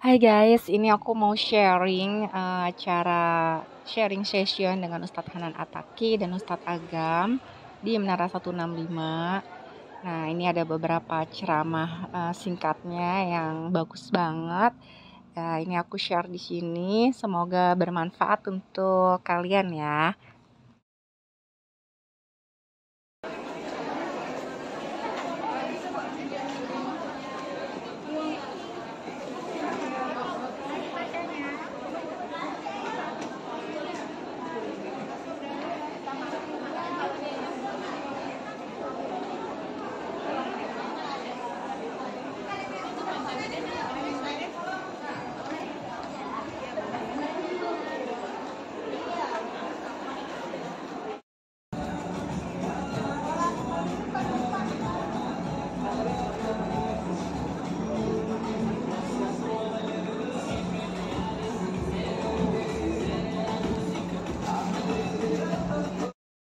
Hai guys, ini aku mau sharing cara sharing session dengan Ustadz Hanan Ataki dan Ustadz Agam di Menara 165. Nah, ini ada beberapa ceramah singkatnya yang bagus banget. Ini aku share di sini. Semoga bermanfaat untuk kalian ya.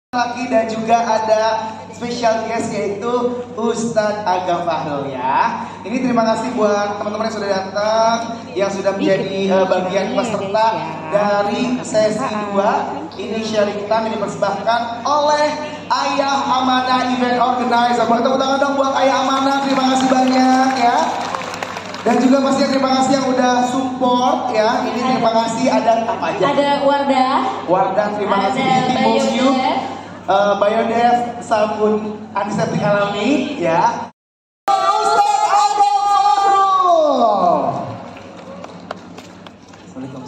Lagi dan juga ada special guest yaitu Ustadz Agam Fahrul ya. Ini terima kasih buat teman-teman yang sudah datang, yang sudah menjadi bagian peserta dari sesi 2. Ini sharing time yang dipersembahkan oleh Ayah Amanah Event Organizer. Boleh tepuk tangan dong buat Ayah Amanah, terima kasih banyak ya. Dan juga pastinya terima kasih yang udah support ya. Ini terima kasih ada apa aja? Ada Wardah, terima kasih di Museum. Biodev sabun antiseptik alami ya. Ustadz Agam Fahrul. Assalamualaikum.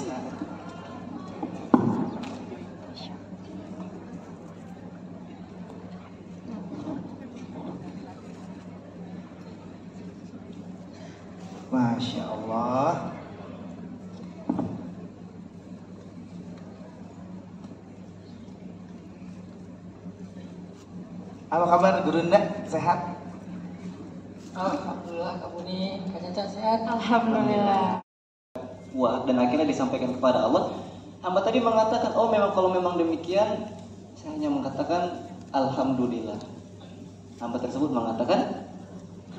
Masya Allah. Apa kabar Gurunda? Sehat? Alhamdulillah, kamu nih Kak sehat. Alhamdulillah. Wah, dan akhirnya disampaikan kepada Allah. Hamba tadi mengatakan, oh memang kalau memang demikian, saya hanya mengatakan Alhamdulillah. Hamba tersebut mengatakan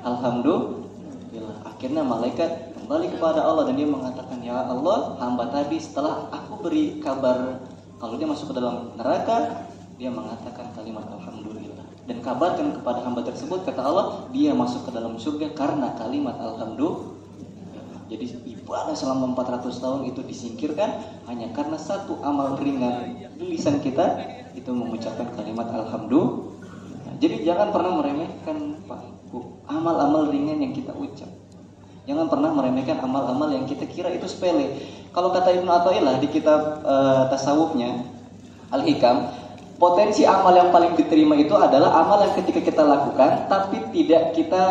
Alhamdulillah. Akhirnya malaikat kembali kepada Allah dan dia mengatakan, ya Allah, hamba tadi setelah aku beri kabar kalau dia masuk ke dalam neraka, dia mengatakan kalimat Alhamdulillah. Dan kabarkan kepada hamba tersebut, kata Allah, dia masuk ke dalam surga karena kalimat Alhamdulillah. Jadi ibadah selama 400 tahun itu disingkirkan hanya karena satu amal ringan di lisan kita, itu mengucapkan kalimat Alhamdulillah. Jadi jangan pernah meremehkan Pak Bu, amal-amal ringan yang kita ucap. Jangan pernah meremehkan amal-amal yang kita kira itu sepele. Kalau kata Ibnu Athaillah di kitab tasawufnya Al-Hikam, potensi amal yang paling diterima itu adalah amal yang ketika kita lakukan tapi tidak kita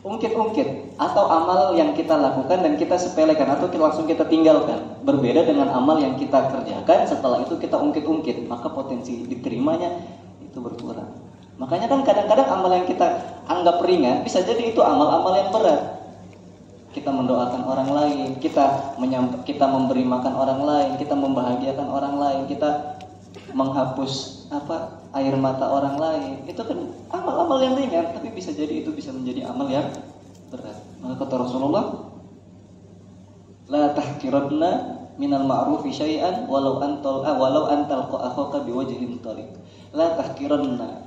ungkit-ungkit, atau amal yang kita lakukan dan kita sepelekan atau langsung kita tinggalkan. Berbeda dengan amal yang kita kerjakan setelah itu kita ungkit-ungkit, maka potensi diterimanya itu berkurang. Makanya kan kadang-kadang amal yang kita anggap ringan bisa jadi itu amal-amal yang berat. Kita mendoakan orang lain, kita memberi makan orang lain, kita membahagiakan orang lain, kita menghapus air mata orang lain, itu kan amal-amal yang ringan, tapi bisa jadi itu bisa menjadi amal yang berat. Maka kata Rasulullah, la tahqiranna minal ma'rufi syai'an walau antal akhaka biwajhin tariq. La tahqiranna,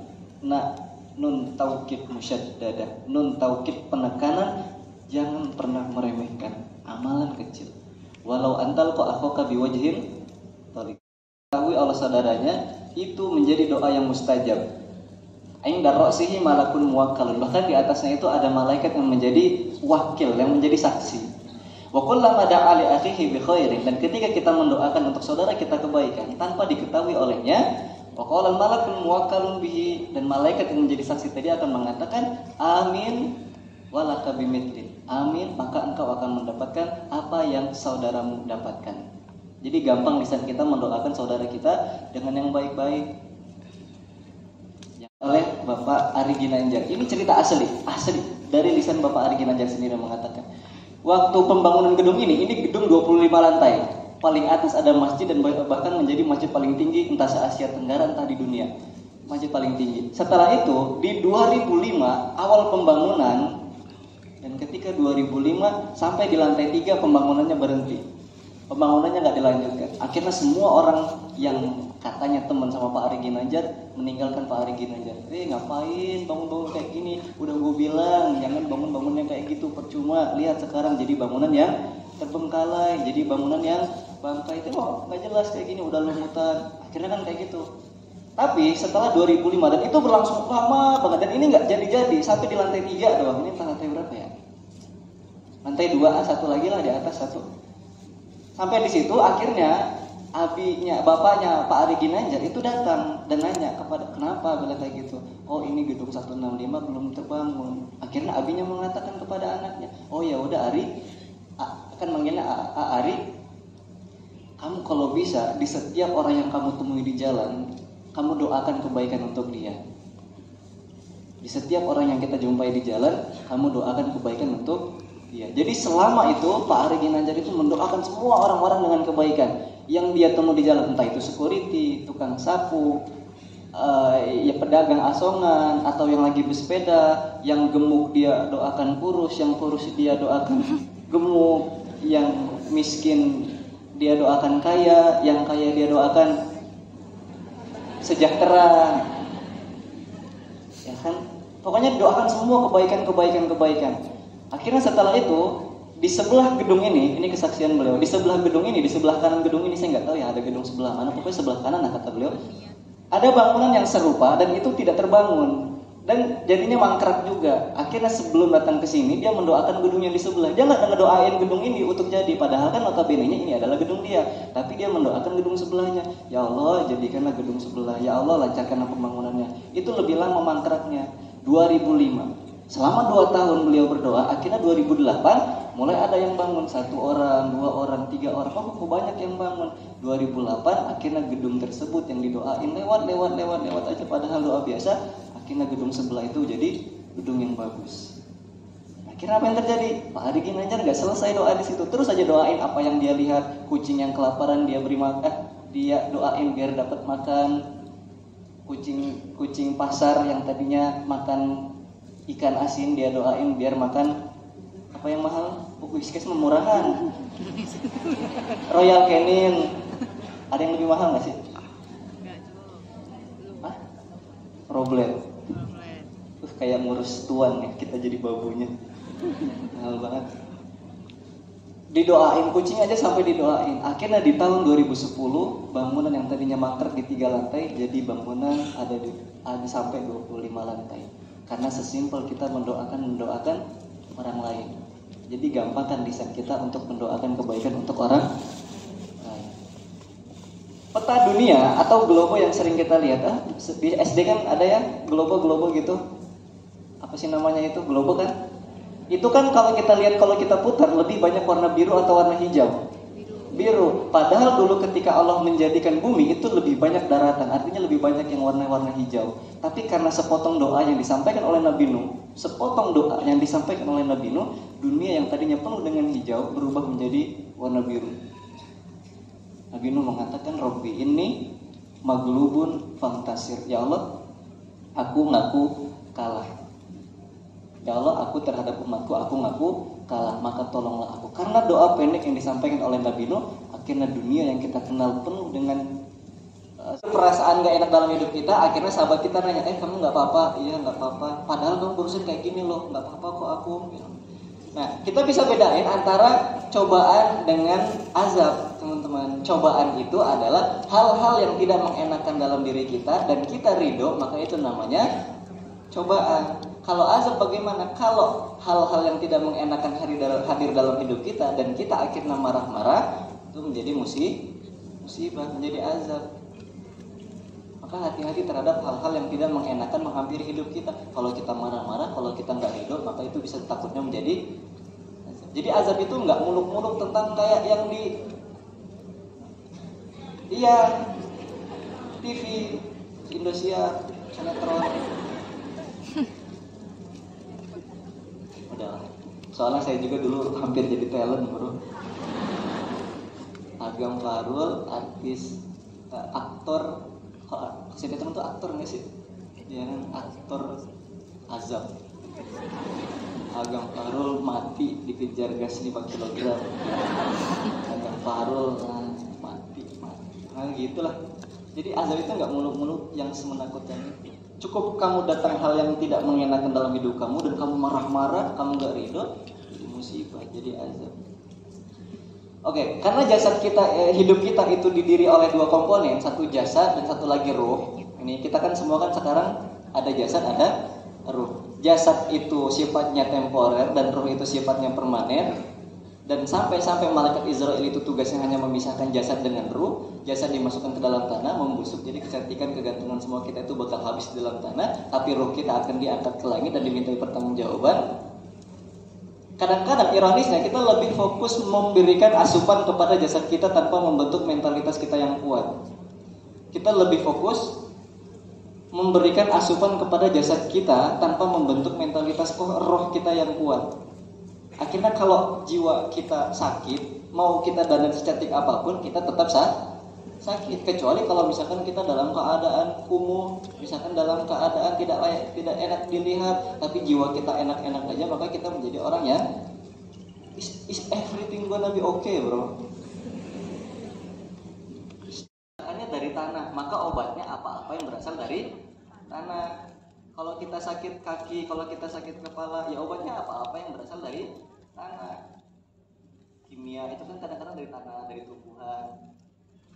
nun taukid musyaddadah, nun taukid penekanan, jangan pernah meremehkan amalan kecil. Walau antal akhaka biwajhin tariq. Ketahui Allah saudaranya itu menjadi doa yang mustajab. Inda ra'sihi malakun muwakkalun. Bahkan di atasnya itu ada malaikat yang menjadi wakil, yang menjadi saksi. Wa kullama da'a li akhihi bi khairin, dan ketika kita mendoakan untuk saudara kita kebaikan tanpa diketahui olehnya, wa qala malakun muwakkalun bihi, dan malaikat yang menjadi saksi tadi akan mengatakan amin walaka bimithli. Amin, maka engkau akan mendapatkan apa yang saudaramu dapatkan. Jadi gampang lisan kita mendoakan saudara kita dengan yang baik-baik. Oleh Bapak Ari Ginanjar. Ini cerita asli dari lisan Bapak Ari Ginanjar sendiri mengatakan, waktu pembangunan gedung ini gedung 25 lantai. Paling atas ada masjid dan bahkan menjadi masjid paling tinggi entah se-Asia Tenggara entah di dunia. Masjid paling tinggi. Setelah itu di 2005 awal pembangunan Dan ketika 2005 sampai di lantai 3 pembangunannya berhenti. Pembangunannya nggak dilanjutkan. Akhirnya semua orang yang katanya teman sama Pak Ari Ginanjar meninggalkan Pak Ari Ginanjar. Ngapain bangun-bangun kayak gini? Udah gue bilang jangan bangun-bangunnya kayak gitu, percuma. Lihat sekarang jadi bangunan yang terbengkalai, jadi bangunan yang bangkai. Itu nggak jelas kayak gini, udah lumutan. Akhirnya kan kayak gitu. Tapi setelah 2005 dan itu berlangsung lama banget dan ini nggak jadi-jadi sampai di lantai 3 doang. Ini lantai berapa ya? Lantai 2, satu lagi lah di atas satu. Sampai di situ akhirnya abinya, bapaknya Pak Ari Ginanjar itu datang dan nanya kepada kenapa bila kayak gitu. Oh ini gedung 165 belum terbangun. Akhirnya abinya mengatakan kepada anaknya, oh ya udah Ari, akan manggilnya Ari, kamu kalau bisa di setiap orang yang kamu temui di jalan, kamu doakan kebaikan untuk dia. Di setiap orang yang kita jumpai di jalan, kamu doakan kebaikan untuk dia. Jadi selama itu Pak Ari Ginanjar itu mendoakan semua orang-orang dengan kebaikan yang dia temui di jalan, entah itu security, tukang sapu, ya pedagang asongan, atau yang lagi bersepeda, yang gemuk dia doakan kurus, yang kurus dia doakan gemuk, yang miskin dia doakan kaya, yang kaya dia doakan sejahtera. Ya kan? Pokoknya doakan semua kebaikan. Akhirnya setelah itu di sebelah gedung ini kesaksian beliau. Di sebelah gedung ini, di sebelah kanan gedung ini saya nggak tahu ya ada gedung sebelah mana. Pokoknya sebelah kanan kata beliau ada bangunan yang serupa dan itu tidak terbangun dan jadinya mangkrak juga. Akhirnya sebelum datang ke sini dia mendoakan gedung yang di sebelah. Dia nggak ngedoain gedung ini untuk jadi, padahal kan notabene-nya ini adalah gedung dia. Tapi dia mendoakan gedung sebelahnya. Ya Allah jadikanlah gedung sebelah. Ya Allah lancarkanlah pembangunannya. Itu lebih lama mangkraknya. 2005. Selama 2 tahun beliau berdoa, akhirnya 2008 mulai ada yang bangun, 1 orang, 2 orang, 3 orang, kok banyak yang bangun. 2008 akhirnya gedung tersebut yang didoain lewat aja padahal doa biasa, akhirnya gedung sebelah itu jadi gedung yang bagus. Akhirnya apa yang terjadi? Pak Ari Ginanjar nggak selesai doa di situ, terus aja doain apa yang dia lihat, kucing yang kelaparan dia beri makan, dia doain biar dapat makan, kucing pasar yang tadinya makan ikan asin dia doain biar makan apa yang mahal, Whiskas murahan, Royal Canin, ada yang lebih mahal nggak sih? Hah? Problem. Kayak ngurus tuan ya kita jadi babunya, mahal banget. Didoain kucing aja sampai didoain. Akhirnya di tahun 2010 bangunan yang tadinya mangkrak di 3 lantai jadi bangunan ada sampai 25 lantai. Karena sesimpel kita mendoakan orang lain. Jadi gampangkan lisan kita untuk mendoakan kebaikan untuk orang lain. Peta dunia atau globo yang sering kita lihat, di SD kan ada ya globo gitu. Apa sih namanya itu? Globo kan? Itu kan kalau kita lihat, kalau kita putar lebih banyak warna biru atau warna hijau? Biru. Padahal dulu ketika Allah menjadikan bumi itu lebih banyak daratan, artinya lebih banyak yang warna-warna hijau. Tapi karena sepotong doa yang disampaikan oleh Nabi Nuh, dunia yang tadinya penuh dengan hijau berubah menjadi warna biru. Nabi Nuh mengatakan, Robbi ini maglubun fantasir. Ya Allah, aku ngaku kalah. Ya Allah, aku terhadap umatku, aku ngaku kalah, maka tolonglah aku. Karena doa pendek yang disampaikan oleh Nabi Nuh, akhirnya dunia yang kita kenal penuh dengan perasaan gak enak dalam hidup kita. Akhirnya sahabat kita nanya, kamu gak apa-apa? Iya gak apa-apa, padahal kamu berusaha kayak gini loh. Gak apa-apa kok aku. Nah, kita bisa bedain antara cobaan dengan azab, teman-teman. Cobaan itu adalah hal-hal yang tidak mengenakan dalam diri kita dan kita ridho, maka itu namanya cobaan. Kalau azab bagaimana? Kalau hal-hal yang tidak mengenakan hadir dalam hidup kita dan kita akhirnya marah-marah, itu menjadi musibah, menjadi azab. Maka hati-hati terhadap hal-hal yang tidak mengenakan menghampiri hidup kita. Kalau kita marah-marah, kalau kita nggak ridho, maka itu bisa takutnya menjadi azab. Jadi azab itu nggak muluk-muluk tentang kayak yang di TV, Indosiar, sinetron. Udah. Soalnya saya juga dulu hampir jadi talent, bro. Agam Farul, artis, aktor. Sinetron tuh aktor nggak sih? Ya kan, aktor azab. Agam Fahrul mati dikejar gas 5 kg. Agam Fahrul mati. Nah gitulah. Jadi azab itu nggak muluk-muluk yang semenakutkan itu. Cukup kamu datang hal yang tidak mengenakan dalam hidup kamu dan kamu marah-marah, kamu nggak ridho, jadi musibah, jadi azab. Oke, karena jasad kita, hidup kita itu didiri oleh dua komponen, satu jasad dan satu lagi ruh. Ini kita kan semua kan sekarang ada jasad, ada ruh. Jasad itu sifatnya temporer dan ruh itu sifatnya permanen. Dan sampai malaikat Israel itu tugasnya hanya memisahkan jasad dengan ruh. Jasad dimasukkan ke dalam tanah, membusuk. Jadi kecantikan, kegantungan semua kita itu bakal habis di dalam tanah. Tapi ruh kita akan diangkat ke langit dan dimintai pertanggungjawaban. Kadang-kadang ironisnya kita lebih fokus memberikan asupan kepada jasad kita tanpa membentuk mentalitas kita yang kuat. Kita lebih fokus memberikan asupan kepada jasad kita tanpa membentuk mentalitas roh kita yang kuat. Akhirnya kalau jiwa kita sakit, mau kita dandan secantik apapun, kita tetap sakit. Kecuali kalau misalkan kita dalam keadaan kumuh, misalkan dalam keadaan tidak layak, tidak enak dilihat, tapi jiwa kita enak-enak aja, maka kita menjadi orang yang is everything gonna be okay, bro. Makanya dari tanah, maka obatnya apa-apa yang berasal dari tanah. Kalau kita sakit kaki, kalau kita sakit kepala, ya obatnya apa-apa yang berasal dari tanah. Kimia itu kan kadang-kadang dari tanah, dari tumbuhan.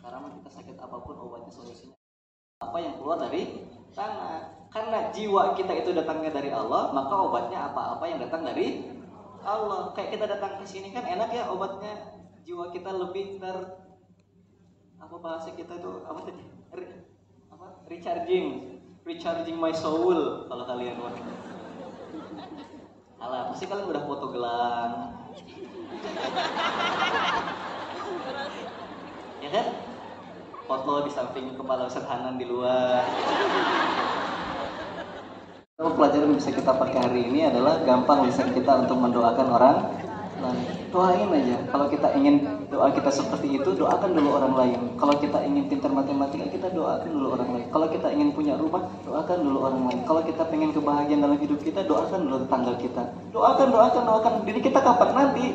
Sekarang kita sakit apapun obatnya solusinya apa yang keluar dari tanah. Karena jiwa kita itu datangnya dari Allah, maka obatnya apa-apa yang datang dari Allah. Kayak kita datang ke sini kan enak ya obatnya. Jiwa kita lebih apa bahasa kita itu apa tadi? Recharging my soul kalau kalian mau. Alah, pasti kalian udah foto gelang. Ya kan? Foto di samping kepala Ustaz Hanan di luar. Pelajaran yang bisa kita pakai hari ini adalah gampang lisan kita untuk mendoakan orang lain. Doain aja. Kalau kita ingin doa kita seperti itu, doakan dulu orang lain. Kalau kita ingin pintar matematika, kita doakan dulu orang lain. Kalau kita ingin punya rumah, doakan dulu orang lain. Kalau kita pengen kebahagiaan dalam hidup kita, doakan dulu tetangga kita. Doakan diri kita kapan nanti.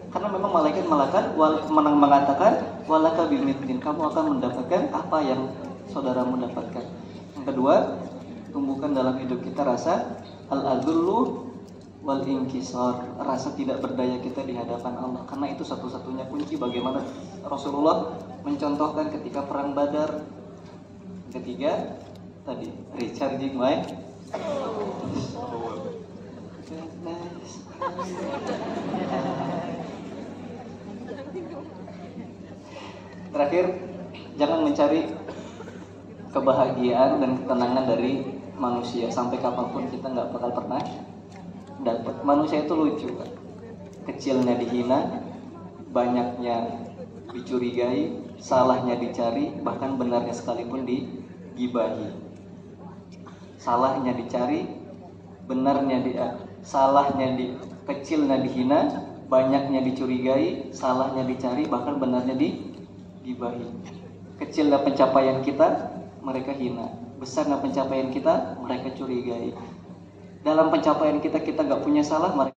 Karena memang malaikat mengatakan walaka bimithlihi, kamu akan mendapatkan apa yang saudaramu dapatkan. Yang kedua, tumbuhkan dalam hidup kita rasa al-adullu wal inkisar, rasa tidak berdaya kita di hadapan Allah. Karena itu satu-satunya kunci bagaimana Rasulullah mencontohkan ketika perang Badar. Ketiga, tadi recharging my Terakhir, jangan mencari kebahagiaan dan ketenangan dari manusia. Sampai kapanpun kita nggak bakal pernah dapat. Manusia itu lucu, kan? Kecilnya dihina, banyaknya dicurigai, salahnya dicari, bahkan benarnya sekalipun digibahi. Salahnya dicari, kecilnya dihina, banyaknya dicurigai, salahnya dicari, bahkan benarnya digibahi. Kecilnya pencapaian kita, mereka hina. Besarnya pencapaian kita, mereka curigai. Dalam pencapaian kita nggak punya salah, mereka